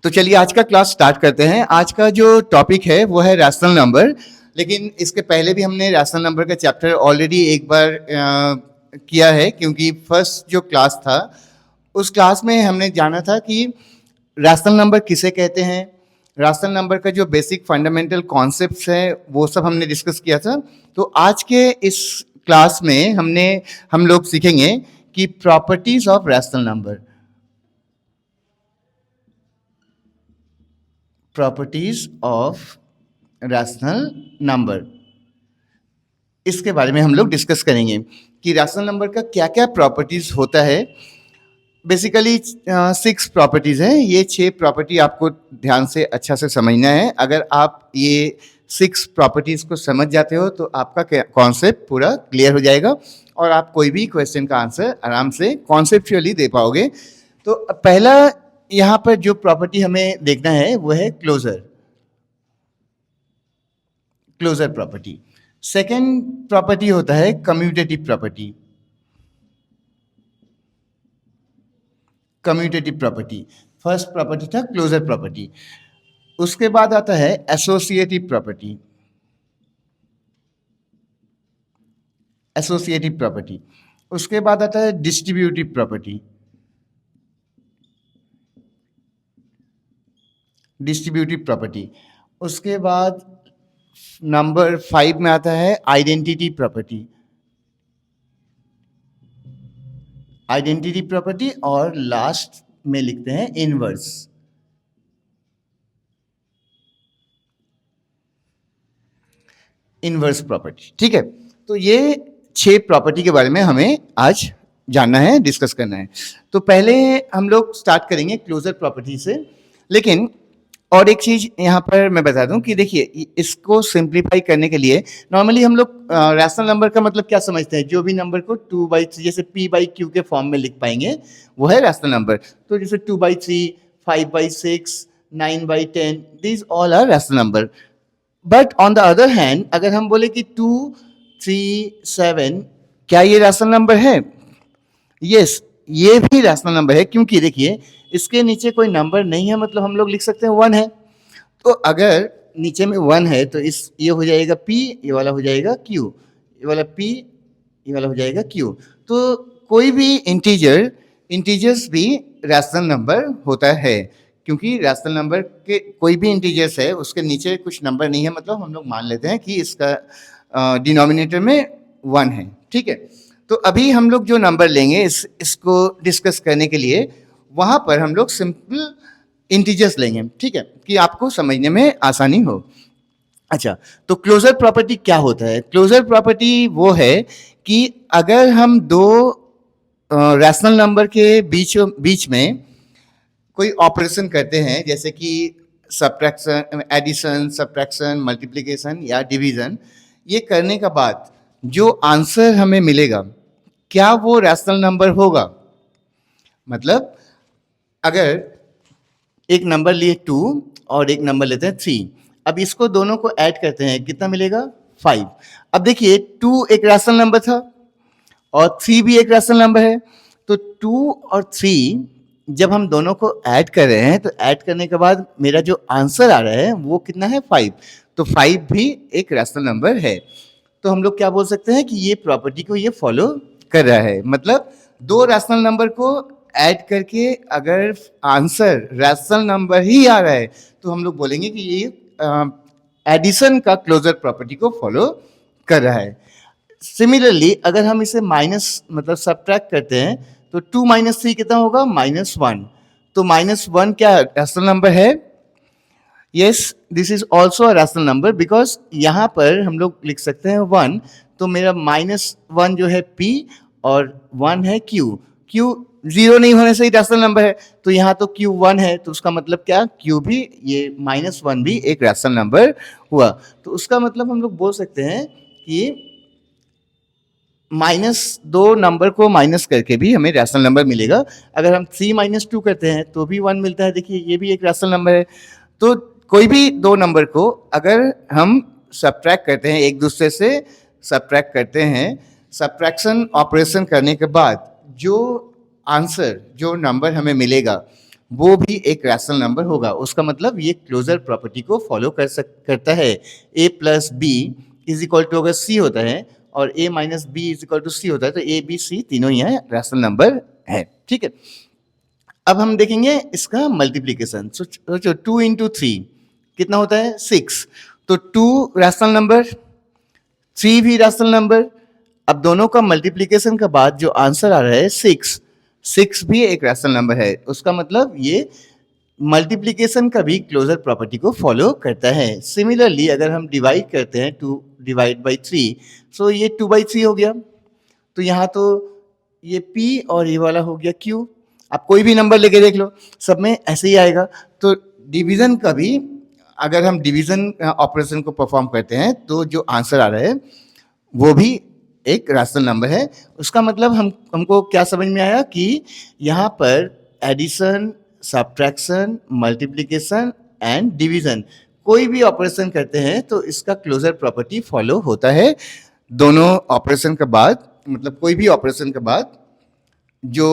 तो चलिए आज का क्लास स्टार्ट करते हैं। आज का जो टॉपिक है वो है रैशनल नंबर। लेकिन इसके पहले भी हमने रैशनल नंबर का चैप्टर ऑलरेडी एक बार किया है, क्योंकि फर्स्ट जो क्लास था उस क्लास में हमने जाना था कि रैशनल नंबर किसे कहते हैं, रैशनल नंबर का जो बेसिक फंडामेंटल कॉन्सेप्ट्स है वो सब हमने डिस्कस किया था। तो आज के इस क्लास में हम लोग सीखेंगे कि properties of rational number, properties of rational number, इसके बारे में हम लोग डिस्कस करेंगे कि रैशनल नंबर का क्या क्या प्रॉपर्टीज होता है। बेसिकली 6 प्रॉपर्टीज हैं। ये 6 प्रॉपर्टी आपको ध्यान से अच्छा से समझना है। अगर आप ये 6 प्रॉपर्टीज को समझ जाते हो तो आपका कॉन्सेप्ट पूरा क्लियर हो जाएगा और आप कोई भी क्वेश्चन का आंसर आराम से कॉन्सेप्चुअली दे पाओगे। तो पहला यहाँ पर जो प्रॉपर्टी हमें देखना है वो है closure, closure property. Second property होता है commutative property, commutative property. First property था क्लोजर प्रॉपर्टी। उसके बाद आता है एसोसिएटिव प्रॉपर्टी, एसोसिएटिव प्रॉपर्टी। उसके बाद आता है डिस्ट्रीब्यूटिव प्रॉपर्टी, डिस्ट्रीब्यूटिव प्रॉपर्टी। उसके बाद नंबर 5 में आता है आइडेंटिटी प्रॉपर्टी, आइडेंटिटी प्रॉपर्टी। और लास्ट में लिखते हैं इनवर्स, इनवर्स प्रॉपर्टी। ठीक है, तो ये 6 प्रॉपर्टी के बारे में हमें आज जानना है, डिस्कस करना है। तो पहले हम लोग स्टार्ट करेंगे क्लोजर प्रॉपर्टी से। लेकिन और एक चीज यहाँ पर मैं बता दूं कि देखिए, इसको सिंप्लीफाई करने के लिए नॉर्मली हम लोग रैशनल नंबर का मतलब क्या समझते हैं, जो भी नंबर को 2/3 जैसे p/q के फॉर्म में लिख पाएंगे वो है रैशनल नंबर। तो जैसे 2/3, 5/6, 9/10, these all are rational number. But on the other hand अगर हम बोले कि 2, 3, 7, क्या ये रैशनल नंबर है? यस, ये भी रैशनल नंबर है, क्योंकि देखिए इसके नीचे कोई नंबर नहीं है, मतलब हम लोग लिख सकते हैं 1 है। तो अगर नीचे में 1 है तो ये हो जाएगा p, ये वाला हो जाएगा q, ये वाला p, ये वाला हो जाएगा q। तो कोई भी इंटीजर्स भी रैशनल नंबर होता है, क्योंकि रैशनल नंबर के कोई भी इंटीजर्स है उसके नीचे कुछ नंबर नहीं है, मतलब हम लोग मान लेते हैं कि इसका डिनोमिनेटर में 1 है। ठीक है, तो अभी हम लोग जो नंबर लेंगे इसको डिस्कस करने के लिए वहां पर हम लोग सिंपल इंटीजर्स लेंगे, ठीक है, कि आपको समझने में आसानी हो। अच्छा, तो क्लोजर प्रॉपर्टी क्या होता है? क्लोजर प्रॉपर्टी वो है कि अगर हम दो रैशनल नंबर के बीच में कोई ऑपरेशन करते हैं, जैसे कि सब्ट्रैक्शन, एडिशन, सब्ट्रैक्शन, मल्टीप्लिकेशन या डिवीजन, ये करने के बाद जो आंसर हमें मिलेगा क्या वो रैशनल नंबर होगा? मतलब अगर एक नंबर लिए 2 और एक नंबर लेते हैं 3, अब इसको दोनों को ऐड करते हैं, कितना मिलेगा? 5। अब देखिए 2 एक रैशनल नंबर था और 3 भी एक रैशनल नंबर है। तो 2 और 3 जब हम दोनों को ऐड कर रहे हैं तो ऐड करने के बाद मेरा जो आंसर आ रहा है वो कितना है? 5। तो 5 भी एक रैशनल नंबर है। तो हम लोग क्या बोल सकते हैं कि ये प्रॉपर्टी को ये फॉलो कर रहा है। मतलब दो रैशनल नंबर को ऐड करके अगर आंसर रैशनल नंबर ही आ रहा है तो हम लोग बोलेंगे कि ये एडिशन का क्लोजर प्रॉपर्टी को फॉलो कर रहा है। सिमिलरली अगर हम इसे माइनस मतलब सब्ट्रैक्ट करते हैं तो 2 - 3 कितना होगा? -1। तो -1 क्या रैशनल नंबर है? Yes, this is also a rational number, because यहाँ पर हम लोग लिख सकते हैं 1। तो मेरा -1 जो है p और 1 है q। q 0 नहीं होने से ही रैशनल नंबर है, तो यहाँ तो q 1 है, तो उसका मतलब क्या? q भी, ये -1 भी एक रैशनल नंबर हुआ। तो उसका मतलब हम लोग बोल सकते हैं कि -2 नंबर को माइनस करके भी हमें रैशनल नंबर मिलेगा। अगर हम 3 - 2 करते हैं तो भी 1 मिलता है। देखिए ये भी एक रैशनल नंबर है। तो कोई भी दो नंबर को अगर हम सब्ट्रैक्ट करते हैं, एक दूसरे से सब्ट्रैक्ट करते हैं, सब्ट्रैक्शन ऑपरेशन करने के बाद जो आंसर, जो नंबर हमें मिलेगा वो भी एक रैशनल नंबर होगा। उसका मतलब ये क्लोजर प्रॉपर्टी को फॉलो करता है। A plus B is equal to अगर सी होता है और A minus B is equal to C होता है तो ए बी सी तीनों ही है रैशनल नंबर है। ठीक है, अब हम देखेंगे इसका मल्टीप्लीकेशन। सोचो 2 इंटू 3 कितना होता है 6, तो 2 रैशनल नंबर, 3 भी रैशनल नंबर। अब दोनों का मल्टीप्लीकेशन का बाद जो आंसर आ रहा है 6, 6 भी एक रैशनल नंबर है। उसका मतलब ये मल्टीप्लीकेशन का भी क्लोजर प्रॉपर्टी को फॉलो करता है। सिमिलरली अगर हम डिवाइड करते हैं 2 डिवाइड बाई 3, सो ये 2/3 हो गया। तो यहाँ तो ये P और ये वाला हो गया Q। आप कोई भी नंबर लेके देख लो, सब में ऐसे ही आएगा। तो डिवीजन का भी अगर हम डिवीजन ऑपरेशन को परफॉर्म करते हैं तो जो आंसर आ रहा है वो भी एक रैशनल नंबर है। उसका मतलब हमको क्या समझ में आया कि यहाँ पर addition, subtraction, multiplication and division कोई भी ऑपरेशन करते हैं तो इसका क्लोजर प्रॉपर्टी फॉलो होता है। दोनों ऑपरेशन के बाद, मतलब कोई भी ऑपरेशन के बाद जो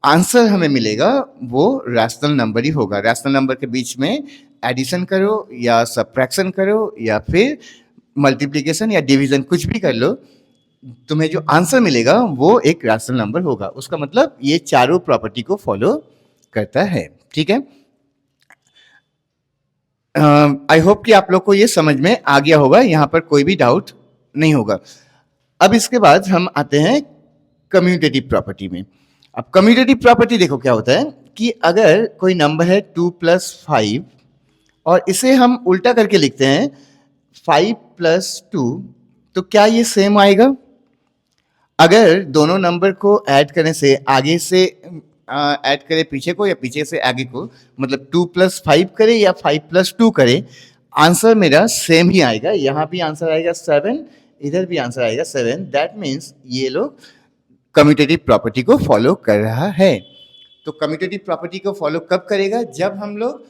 आंसर हमें मिलेगा वो रैशनल नंबर ही होगा। रैशनल नंबर के बीच में एडिशन करो या सब्ट्रैक्शन करो या फिर मल्टीप्लिकेशन या डिवीजन, कुछ भी कर लो, तुम्हें जो आंसर मिलेगा वो एक रैशनल नंबर होगा। उसका मतलब ये चारों प्रॉपर्टी को फॉलो करता है। ठीक है, आई होप कि आप लोग को ये समझ में आ गया होगा, यहाँ पर कोई भी डाउट नहीं होगा। अब इसके बाद हम आते हैं कम्यूटेटिव प्रॉपर्टी में। अब कम्यूटेटिव प्रॉपर्टी देखो क्या होता है कि अगर कोई नंबर है 2 + 5 और इसे हम उल्टा करके लिखते हैं 5 + 2, तो क्या ये सेम आएगा? अगर दोनों नंबर को ऐड करने से आगे से ऐड करे पीछे को या पीछे से आगे को, मतलब 2 + 5 करे या 5 + 2 करे, आंसर मेरा सेम ही आएगा। यहाँ भी आंसर आएगा 7, इधर भी आंसर आएगा 7। दैट मीन्स ये लोग कम्यूटेटिव प्रॉपर्टी को फॉलो कर रहा है। तो कम्यूटेटिव प्रॉपर्टी को फॉलो कब करेगा? जब हम लोग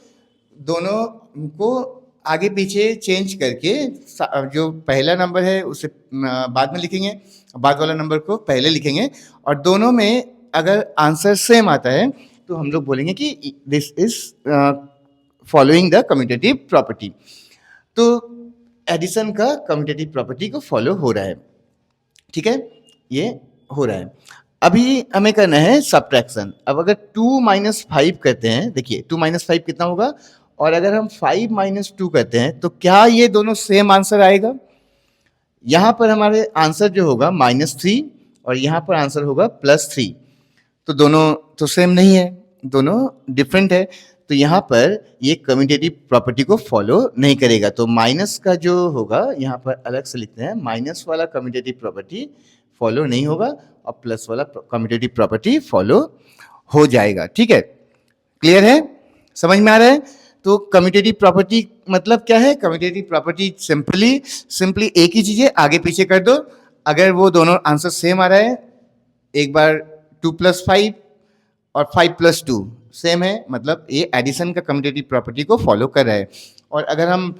दोनों को आगे पीछे चेंज करके जो पहला नंबर है उसे बाद में लिखेंगे, बाद वाला नंबर को पहले लिखेंगे, और दोनों में अगर आंसर सेम आता है तो हम लोग बोलेंगे कि this is following the commutative property. तो एडिशन का कम्यूटेटिव प्रॉपर्टी को फॉलो हो रहा है। ठीक है, ये हो रहा है। अभी हमें करना है सब्ट्रैक्शन। अब अगर 2 - 5 करते हैं, देखिए 2 - 5 कितना होगा, और अगर हम 5 - 2 करते हैं तो क्या ये दोनों सेम आंसर आएगा? यहाँ पर हमारे आंसर जो होगा -3 और यहाँ पर आंसर होगा +3, तो दोनों तो सेम नहीं है, दोनों डिफरेंट है। तो यहाँ पर ये कम्यूटेटिव प्रॉपर्टी को फॉलो नहीं करेगा। तो माइनस का जो होगा यहाँ पर अलग से लिखते हैं, माइनस वाला कम्यूटेटिव प्रॉपर्टी फॉलो नहीं होगा और प्लस वाला कम्यूटेटिव प्रॉपर्टी फॉलो हो जाएगा। ठीक है, क्लियर है, समझ में आ रहा है? तो कम्यूटेटिव प्रॉपर्टी मतलब क्या है? कम्यूटेटिव प्रॉपर्टी सिंपली एक ही चीज है, आगे पीछे कर दो। अगर वो दोनों आंसर सेम आ रहा है, एक बार 2 + 5 और 5 + 2 सेम है, मतलब ये एडिशन का कम्यूटेटिव प्रॉपर्टी को फॉलो कर रहा है। और अगर हम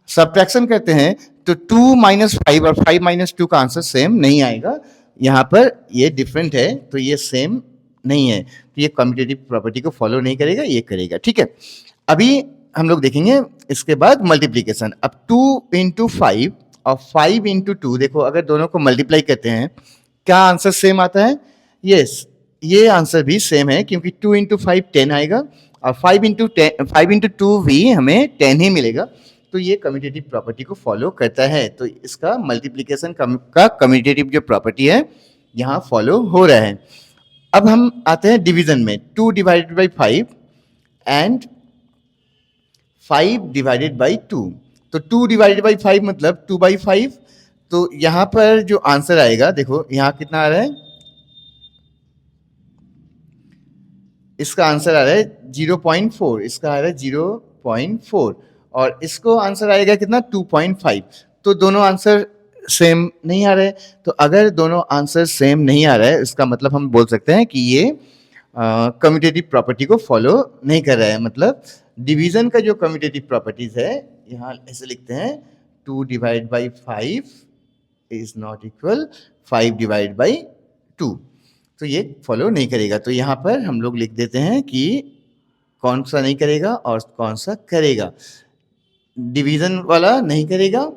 सब्ट्रैक्शन करते हैं तो 2 - 5 और 5 - 2 का आंसर सेम नहीं आएगा, यहाँ पर ये डिफरेंट है, तो ये सेम नहीं है, तो ये कम्यूटेटिव प्रॉपर्टी को फॉलो नहीं करेगा, ये करेगा। ठीक है, अभी हम लोग देखेंगे इसके बाद मल्टीप्लीकेशन। अब 2 × 5 और 5 × 2, देखो अगर दोनों को मल्टीप्लाई करते हैं क्या आंसर सेम आता है? यस, ये आंसर भी सेम है, क्योंकि 2 × 5 10 आएगा और 5 × 2 भी हमें 10 ही मिलेगा। तो ये कम्यूटेटिव प्रॉपर्टी को फॉलो करता है। तो इसका मल्टीप्लीकेशन का कम्यूटेटिव जो प्रॉपर्टी है यहाँ फॉलो हो रहा है। अब हम आते हैं डिवीजन में। 2 / 5 एंड 5 / 2। तो 2 / 5 मतलब 2/5। तो यहाँ पर जो आंसर आएगा, देखो यहाँ कितना आ रहा है, इसका आंसर आ रहा है 0.4, इसका आ रहा है 0.4 और इसको आंसर आएगा कितना 2.5। तो दोनों आंसर सेम नहीं आ रहे। तो अगर दोनों आंसर सेम नहीं आ रहा है, इसका मतलब हम बोल सकते हैं कि ये कम्यूटेटिव प्रॉपर्टी को फॉलो नहीं कर रहा है। मतलब डिवीजन का जो कम्यूटेटिव प्रॉपर्टीज है, यहाँ ऐसे लिखते हैं 2 / 5 इज नॉट इक्वल 5 / 2, तो ये फॉलो नहीं करेगा। तो यहाँ पर हम लोग लिख देते हैं कि कौन सा नहीं करेगा और कौन सा करेगा। डिवीजन वाला नहीं करेगा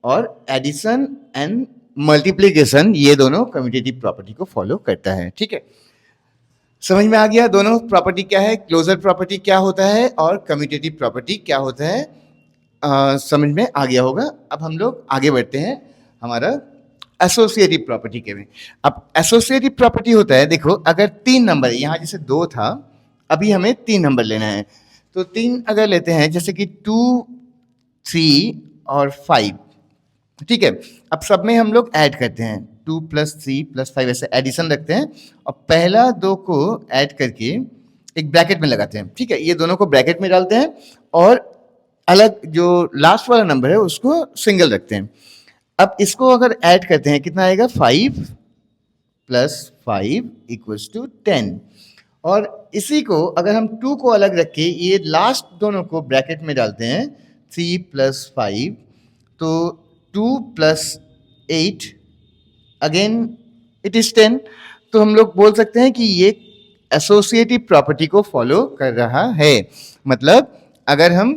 और एडिशन एंड मल्टीप्लिकेशन ये दोनों कम्यूटेटिव प्रॉपर्टी को फॉलो करता है। ठीक है, समझ में आ गया दोनों प्रॉपर्टी क्या है, क्लोजर प्रॉपर्टी क्या होता है और कम्यूटेटिव प्रॉपर्टी क्या होता है, समझ में आ गया होगा। अब हम लोग आगे बढ़ते हैं हमारा एसोसिएटिव प्रॉपर्टी के में। अब एसोसिएटिव प्रॉपर्टी होता है, देखो अगर 3 नंबर है, यहाँ जैसे 2 था, अभी हमें 3 नंबर लेना है, तो 3 अगर लेते हैं जैसे कि 2, 3 और 5, ठीक है। अब सब में हम लोग ऐड करते हैं 2 + 3 + 5 ऐसे एडिशन रखते हैं और पहला 2 को ऐड करके एक ब्रैकेट में लगाते हैं। ठीक है, ये दोनों को ब्रैकेट में डालते हैं और अलग जो लास्ट वाला नंबर है उसको सिंगल रखते हैं। अब इसको अगर ऐड करते हैं कितना आएगा, 5 + 5 = 10। और इसी को अगर हम 2 को अलग रख के ये लास्ट दोनों को ब्रैकेट में डालते हैं 3 + 5, तो 2 + 8 अगेन इट इज 10। तो हम लोग बोल सकते हैं कि ये एसोसिएटिव प्रॉपर्टी को फॉलो कर रहा है। मतलब अगर हम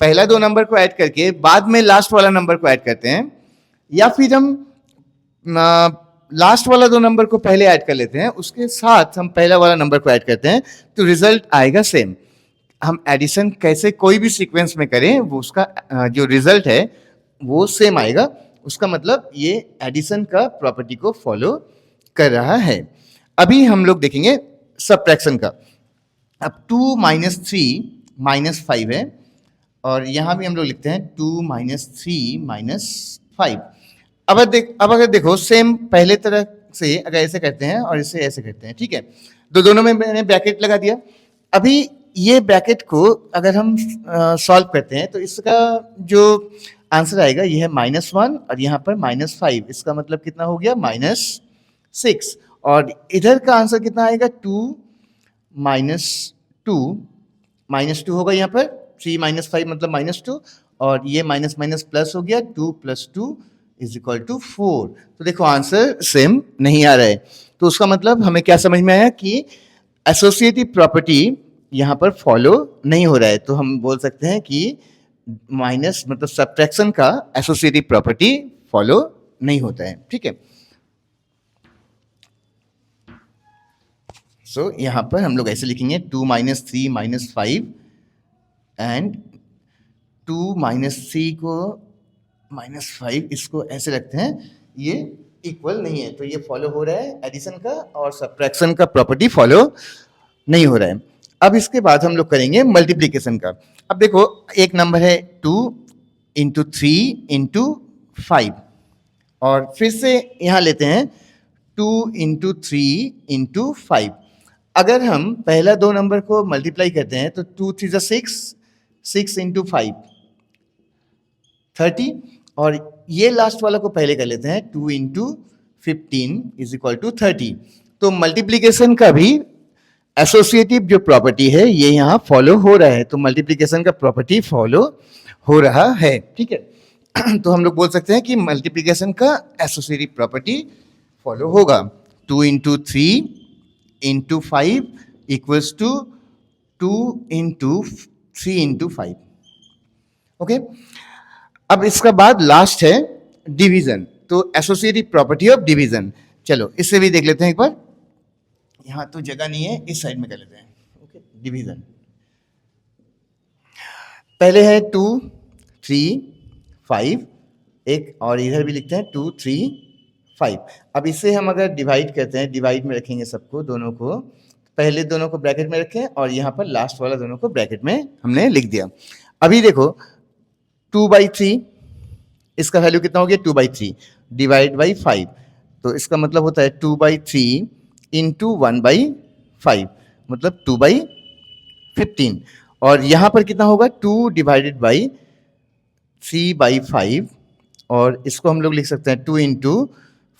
पहला 2 नंबर को ऐड करके बाद में लास्ट वाला नंबर को ऐड करते हैं, या फिर हम लास्ट वाला 2 नंबर को पहले ऐड कर लेते हैं, उसके साथ हम पहला वाला नंबर को ऐड करते हैं, तो रिजल्ट आएगा सेम। हम एडिशन कैसे कोई भी सीक्वेंस में करें, वो उसका जो रिजल्ट है वो सेम आएगा। उसका मतलब ये एडिशन का प्रॉपर्टी को फॉलो कर रहा है। अभी हम लोग देखेंगे सबट्रैक्शन का। अब 2 - 3 - 5 है और यहाँ भी हम लोग लिखते हैं 2 - 3 - 5। अब अगर देखो सेम पहले तरह से अगर ऐसे करते हैं और इसे ऐसे करते हैं, ठीक है, तो दोनों में मैंने ब्रैकेट लगा दिया। अभी ये ब्रैकेट को अगर हम सॉल्व करते हैं तो इसका जो आंसर आएगा ये है -1 और यहाँ पर -5। इसका मतलब कितना हो गया, -6। और इधर का आंसर कितना आएगा, 2 - 2 -2 होगा यहाँ पर, 3 - 5 मतलब -2, और ये माइनस माइनस प्लस हो गया, 2 + 2 = 4। तो देखो आंसर सेम नहीं आ रहा है। तो उसका मतलब हमें क्या समझ में आया कि एसोसिएटिव प्रॉपर्टी यहाँ पर फॉलो नहीं हो रहा है। तो हम बोल सकते हैं कि माइनस मतलब सब्ट्रैक्शन का एसोसिएटिव प्रॉपर्टी फॉलो नहीं होता है। ठीक है, सो यहाँ पर हम लोग ऐसे लिखेंगे 2 - 3 - 5 एंड 2 - 3 को -5 इसको ऐसे रखते हैं, ये इक्वल नहीं है। तो ये फॉलो हो रहा है एडिशन का, और सब्ट्रैक्शन का प्रॉपर्टी फॉलो नहीं हो रहा है। अब इसके बाद हम लोग करेंगे मल्टीप्लिकेशन का। अब देखो एक नंबर है 2 × 3 × 5, और फिर से यहाँ लेते हैं 2 × 3 × 5। अगर हम पहला 2 नंबर को मल्टीप्लाई करते हैं तो 2 × 3 = 6, 6 × 5 30, और ये लास्ट वाला को पहले कर लेते हैं 2 × 15 = 30। तो मल्टीप्लिकेशन का भी एसोसिएटिव जो प्रॉपर्टी है ये यहाँ फॉलो हो रहा है। तो मल्टीप्लिकेशन का प्रॉपर्टी फॉलो हो रहा है। ठीक है, तो हम लोग बोल सकते हैं कि मल्टीप्लिकेशन का एसोसिएटिव प्रॉपर्टी फॉलो होगा। 2 × 3 × 5 = 2 × 3 × 5। ओके, अब इसका बाद लास्ट है डिवीजन। तो एसोसिएटिव प्रॉपर्टी ऑफ डिवीजन, चलो इससे भी देख लेते हैं एक बार। यहाँ तो जगह नहीं है, इस साइड में कर लेते हैं। ओके, डिवीजन पहले है 2 3 5, एक और इधर भी लिखते हैं 2 3 5। अब इसे हम अगर डिवाइड करते हैं, डिवाइड में रखेंगे सबको, दोनों को, पहले दोनों को ब्रैकेट में रखें और यहाँ पर लास्ट वाला दोनों को ब्रैकेट में हमने लिख दिया। अभी देखो 2/3, इसका वैल्यू कितना हो गया, 2/3 डिवाइड बाई 5। तो इसका मतलब होता है 2/3 × 1/5 मतलब 2/15। और यहाँ पर कितना होगा, 2 / 3/5, और इसको हम लोग लिख सकते हैं 2 ×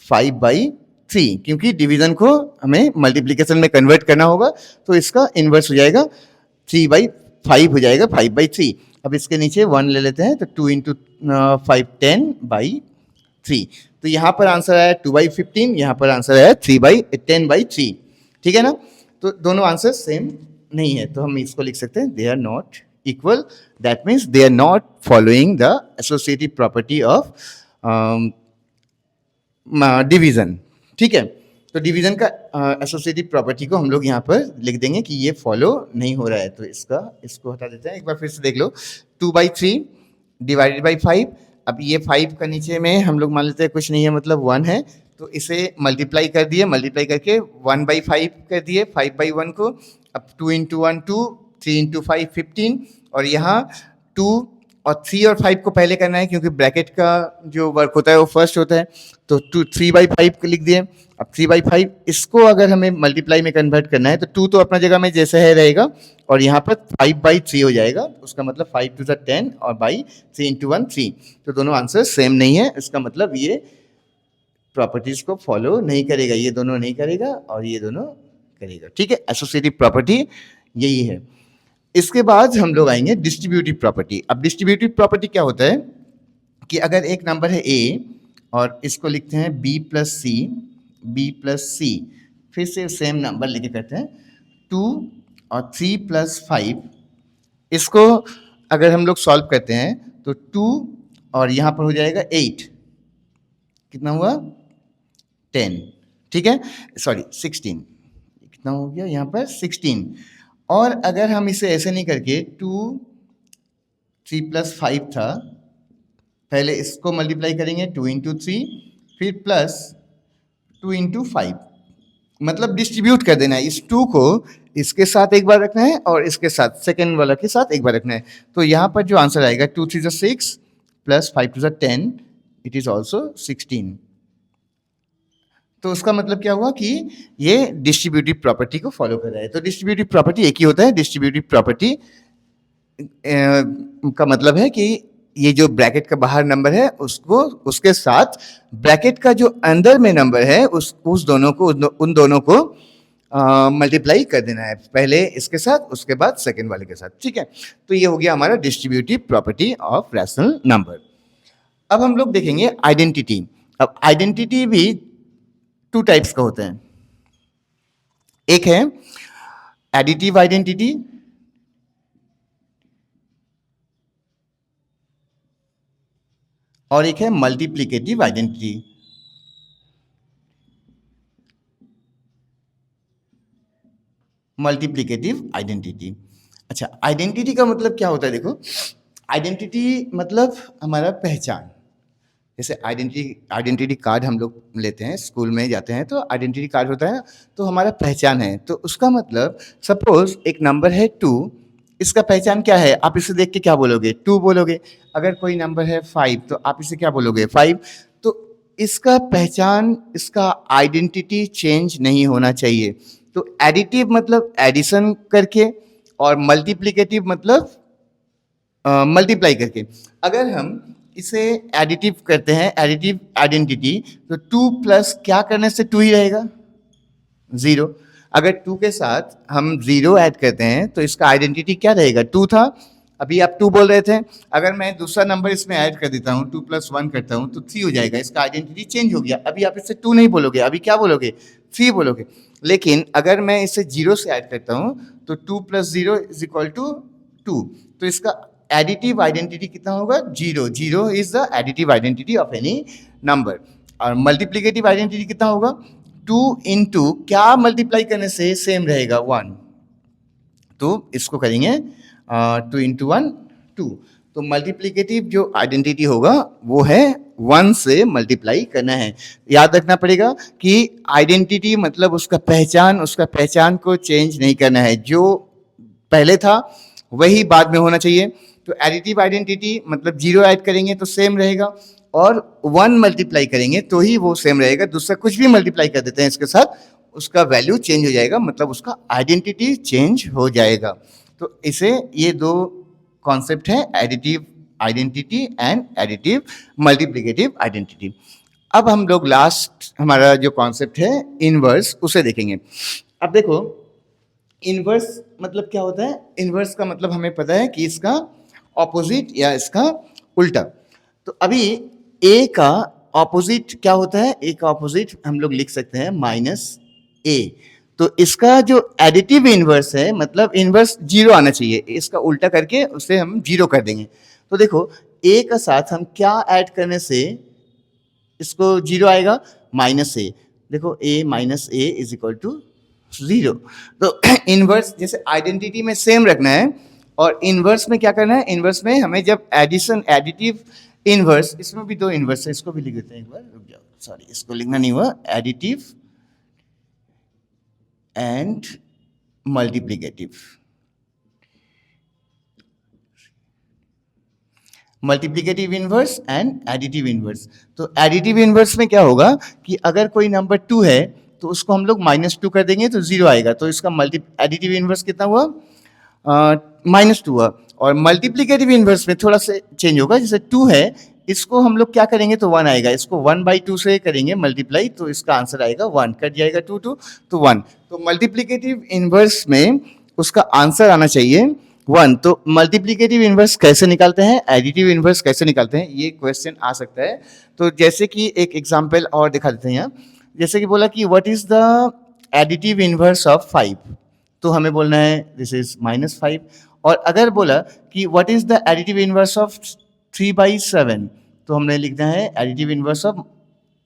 5/3, क्योंकि डिवीजन को हमें मल्टीप्लिकेशन में कन्वर्ट करना होगा। तो इसका इन्वर्स हो जाएगा, 3/5 हो जाएगा 5/3। अब इसके नीचे 1 ले लेते हैं, तो 2 × 5 10/3। तो यहाँ पर आंसर आया 2/15, यहाँ पर आंसर आया 10/3। ठीक है ना, तो दोनों आंसर सेम नहीं है तो हम इसको लिख सकते हैं they are not equal, that means they are not following the associative property of division. ठीक है, तो डिवीजन का एसोसिएटिव प्रॉपर्टी को हम लोग यहाँ पर लिख देंगे कि ये फॉलो नहीं हो रहा है, तो इसको हटा देते हैं। एक बार फिर से देख लो, 2/3 डिवाइडेड बाई 5। अब ये 5 का नीचे में हम लोग मान लेते हैं कुछ नहीं है, मतलब 1 है, तो इसे मल्टीप्लाई कर दिए, मल्टीप्लाई करके 1/5 कर दिए 5/1 को। अब 2 × 1 2, 3 × 5 15, और यहाँ 2 और 3 और 5 को पहले करना है क्योंकि ब्रैकेट का जो वर्क होता है वो फर्स्ट होता है, तो 3/5 को लिख दिए। अब 3/5 इसको अगर हमें मल्टीप्लाई में कन्वर्ट करना है तो 2 तो अपना जगह में जैसे है रहेगा, और यहाँ पर 5/3 हो जाएगा, उसका मतलब 5 × 2 = 10 और बाई 3 × 1 3, तो दोनों आंसर सेम नहीं है, इसका मतलब ये प्रॉपर्टीज को फॉलो नहीं करेगा, ये दोनों नहीं करेगा और ये दोनों करेगा। ठीक है, एसोसिएटिव प्रॉपर्टी यही है। इसके बाद हम लोग आएंगे डिस्ट्रीब्यूटिव प्रॉपर्टी। अब डिस्ट्रीब्यूटिव प्रॉपर्टी क्या होता है कि अगर एक नंबर है a और इसको लिखते हैं b + c, फिर से सेम नंबर लेके करते हैं 2 और 3 + 5, इसको अगर हम लोग सॉल्व करते हैं तो 2 और यहाँ पर हो जाएगा 8, कितना हुआ 10, ठीक है, सॉरी 16, कितना हो गया यहाँ पर 16। और अगर हम इसे ऐसे नहीं करके 2 3 + 5 था, पहले इसको मल्टीप्लाई करेंगे 2 × 3, फिर प्लस 2 × 5, मतलब डिस्ट्रीब्यूट कर देना है, इस 2 को इसके साथ एक बार रखना है और इसके साथ सेकेंड वाला के साथ एक बार रखना है। तो यहाँ पर जो आंसर आएगा 2 × 3 = 6 + 5 × 2 = 10, इट इज ऑल्सो 16। तो उसका मतलब क्या हुआ कि ये डिस्ट्रीब्यूटिव प्रॉपर्टी को फॉलो कर रहा है। तो डिस्ट्रीब्यूटिव प्रॉपर्टी एक ही होता है, डिस्ट्रीब्यूटिव प्रॉपर्टी का मतलब है कि ये जो ब्रैकेट का बाहर नंबर है उसको उसके साथ ब्रैकेट का जो अंदर में नंबर है उन दोनों को मल्टीप्लाई कर देना है, पहले इसके साथ उसके बाद सेकेंड वाले के साथ। ठीक है, तो ये हो गया हमारा distributive property of rational number. अब हम लोग देखेंगे आइडेंटिटी। अब आइडेंटिटी भी 2 टाइप्स का होता है, एक है एडिटिव आइडेंटिटी और एक है मल्टीप्लिकेटिव आइडेंटिटी। मल्टीप्लिकेटिव आइडेंटिटी, अच्छा आइडेंटिटी का मतलब क्या होता है? देखो, आइडेंटिटी मतलब हमारा पहचान। जैसे आइडेंटिटी कार्ड हम लोग लेते हैं, स्कूल में जाते हैं तो आइडेंटिटी कार्ड होता है, तो हमारा पहचान है। तो उसका मतलब सपोज एक नंबर है 2, इसका पहचान क्या है? आप इसे देख के क्या बोलोगे? 2 बोलोगे। अगर कोई नंबर है 5 तो आप इसे क्या बोलोगे? 5। तो इसका पहचान, इसका आइडेंटिटी चेंज नहीं होना चाहिए। तो एडिटिव मतलब एडिशन करके और मल्टीप्लिकेटिव मतलब मल्टीप्लाई करके। अगर हम इसे एडिटिव करते हैं, एडिटिव आइडेंटिटी, तो 2 प्लस क्या करने से 2 ही रहेगा? 0। अगर 2 के साथ हम 0 ऐड करते हैं तो इसका आइडेंटिटी क्या रहेगा? 2 था, अभी आप 2 बोल रहे थे। अगर मैं दूसरा नंबर इसमें ऐड कर देता हूँ, 2 + 1 करता हूँ तो 3 हो जाएगा, इसका आइडेंटिटी चेंज हो गया। अभी आप इससे 2 नहीं बोलोगे, अभी क्या बोलोगे? 3 बोलोगे। लेकिन अगर मैं इसे 0 से ऐड करता हूँ तो 2 + 0 = 2, तो इसका एडिटिव आइडेंटिटी कितना होगा? 0। 0 is the additive identity of any number. और मल्टीप्लिकेटिव आइडेंटिटी कितना होगा? 2 × क्या मल्टीप्लाई करने से सेम रहेगा? 1। तो इसको करेंगे 2 × 1 2। तो मल्टीप्लिकेटिव जो आइडेंटिटी होगा वो है 1 से मल्टीप्लाई करना है। याद रखना पड़ेगा कि आइडेंटिटी मतलब उसका पहचान को चेंज नहीं करना है, जो पहले था वही बाद में होना चाहिए। तो एडिटिव आइडेंटिटी मतलब 0 ऐड करेंगे तो सेम रहेगा, और 1 मल्टीप्लाई करेंगे तो ही वो सेम रहेगा। दूसरा कुछ भी मल्टीप्लाई कर देते हैं इसके साथ, उसका वैल्यू चेंज हो जाएगा, मतलब उसका आइडेंटिटी चेंज हो जाएगा। तो इसे ये 2 कॉन्सेप्ट है, additive identity and additive multiplicative identity. अब हम लोग लास्ट हमारा जो कॉन्सेप्ट है इनवर्स, उसे देखेंगे। अब देखो, इनवर्स मतलब क्या होता है? इनवर्स का मतलब हमें पता है कि इसका ऑपोजिट या इसका उल्टा। तो अभी ए का ऑपोजिट क्या होता है? ए का ऑपोजिट हम लोग लिख सकते हैं -a। तो इसका जो एडिटिव इनवर्स है, मतलब इनवर्स जीरो आना चाहिए, इसका उल्टा करके उसे हम जीरो कर देंगे। तो देखो ए का साथ हम क्या ऐड करने से इसको जीरो आएगा, माइनस ए। देखो A minus A is equal to zero. तो इनवर्स जैसे आइडेंटिटी में सेम रखना है, और इनवर्स में क्या करना है, इनवर्स में हमें जब एडिशन एडिटिव इनवर्स, इसमें भी दो इनवर्स है, इसको भी लिख देते हैं एक बार, रुक जाओ, सॉरी इसको लिखना नहीं हुआ, additive and multiplicative. Multiplicative inverse and additive inverse. तो एडिटिव इनवर्स में क्या होगा कि अगर कोई नंबर 2 है तो उसको हम लोग -2 कर देंगे तो जीरो आएगा, तो इसका एडिटिव इनवर्स कितना हुआ, -2 हुआ। और मल्टीप्लिकेटिव इनवर्स में थोड़ा सा चेंज होगा, जैसे 2 है, इसको हम लोग क्या करेंगे तो 1 आएगा, इसको 1/2 से करेंगे मल्टीप्लाई, तो इसका आंसर आएगा 1, कट जाएगा 2 तो 1। तो मल्टीप्लिकेटिव इनवर्स में उसका आंसर आना चाहिए 1। तो मल्टीप्लिकेटिव इनवर्स कैसे निकालते हैं, एडिटिव इनवर्स कैसे निकालते हैं, ये क्वेश्चन आ सकता है। तो जैसे कि एक एग्जांपल और दिखा देते हैं यहाँ, जैसे कि बोला कि what is the additive inverse of 5, तो हमें बोलना है दिस इज -5। और अगर बोला कि what is the additive inverse of 3/7, तो हमने लिखना है एडिटिव इनवर्स ऑफ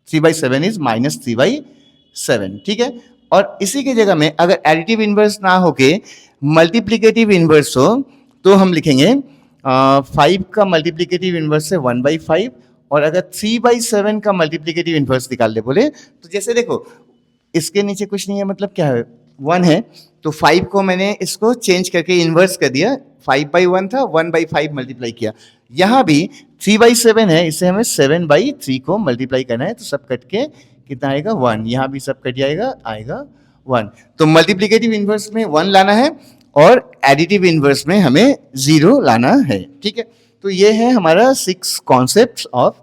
3/7 इज -3/7, ठीक है। और इसी की जगह में अगर एडिटिव इनवर्स ना होके मल्टीप्लिकेटिव इनवर्स हो, तो हम लिखेंगे 5 का मल्टीप्लिकेटिव इनवर्स है 1/5, और अगर 3/7 का मल्टीप्लिकेटिव इनवर्स निकाल दे बोले, तो जैसे देखो इसके नीचे कुछ नहीं है, मतलब क्या है 1 है, तो 5 को मैंने इसको चेंज करके इन्वर्स कर दिया, 5/1 था, 1/5 मल्टीप्लाई किया। यहाँ भी 3/7 है, इसे हमें 7/3 को मल्टीप्लाई करना है, तो सब कट के कितना आएगा 1, यहाँ भी सब कट जाएगा, आएगा 1। तो मल्टीप्लिकेटिव इन्वर्स में 1 लाना है और एडिटिव इन्वर्स में हमें 0 लाना है, ठीक है। तो ये है हमारा 6 concept of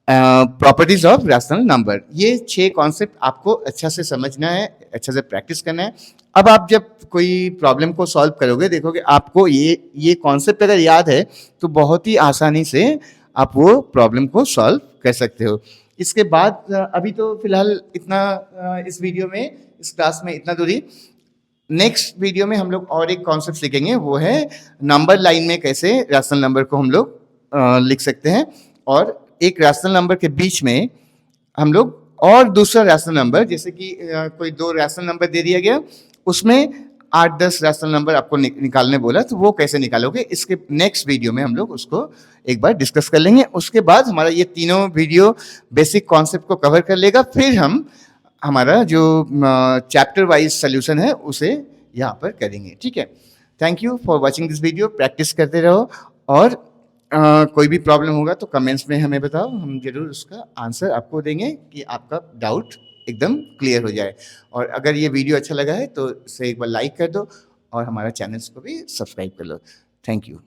properties of rational number. ये 6 कॉन्सेप्ट आपको अच्छा से समझना है, अच्छा से प्रैक्टिस करना है। अब आप जब कोई प्रॉब्लम को सॉल्व करोगे, देखोगे आपको ये कॉन्सेप्ट अगर याद है तो बहुत ही आसानी से आप वो प्रॉब्लम को सॉल्व कर सकते हो। इसके बाद अभी तो फिलहाल इतना इस वीडियो में, इस क्लास में इतना दूरी। नेक्स्ट वीडियो में हम लोग और एक कॉन्सेप्ट सीखेंगे, वो है नंबर लाइन में कैसे रैशनल नंबर को हम लोग लिख सकते हैं, और एक रैशनल नंबर के बीच में हम लोग और दूसरा रैशनल नंबर, जैसे कि कोई 2 रैशनल नंबर दे दिया गया, उसमें 8-10 रैशनल नंबर आपको निकालने बोला, तो वो कैसे निकालोगे, इसके नेक्स्ट वीडियो में हम लोग उसको एक बार डिस्कस कर लेंगे। उसके बाद हमारा ये तीनों वीडियो बेसिक कॉन्सेप्ट को कवर कर लेगा, फिर हम हमारा जो चैप्टर वाइज सोल्यूशन है उसे यहाँ पर करेंगे, ठीक है। Thank you for watching this video. Practice करते रहो, और कोई भी प्रॉब्लम होगा तो कमेंट्स में हमें बताओ, हम जरूर उसका आंसर आपको देंगे कि आपका डाउट एकदम क्लियर हो जाए। और अगर ये वीडियो अच्छा लगा है तो इसे एक बार लाइक कर दो, और हमारा चैनल्स को भी सब्सक्राइब कर लो। Thank you.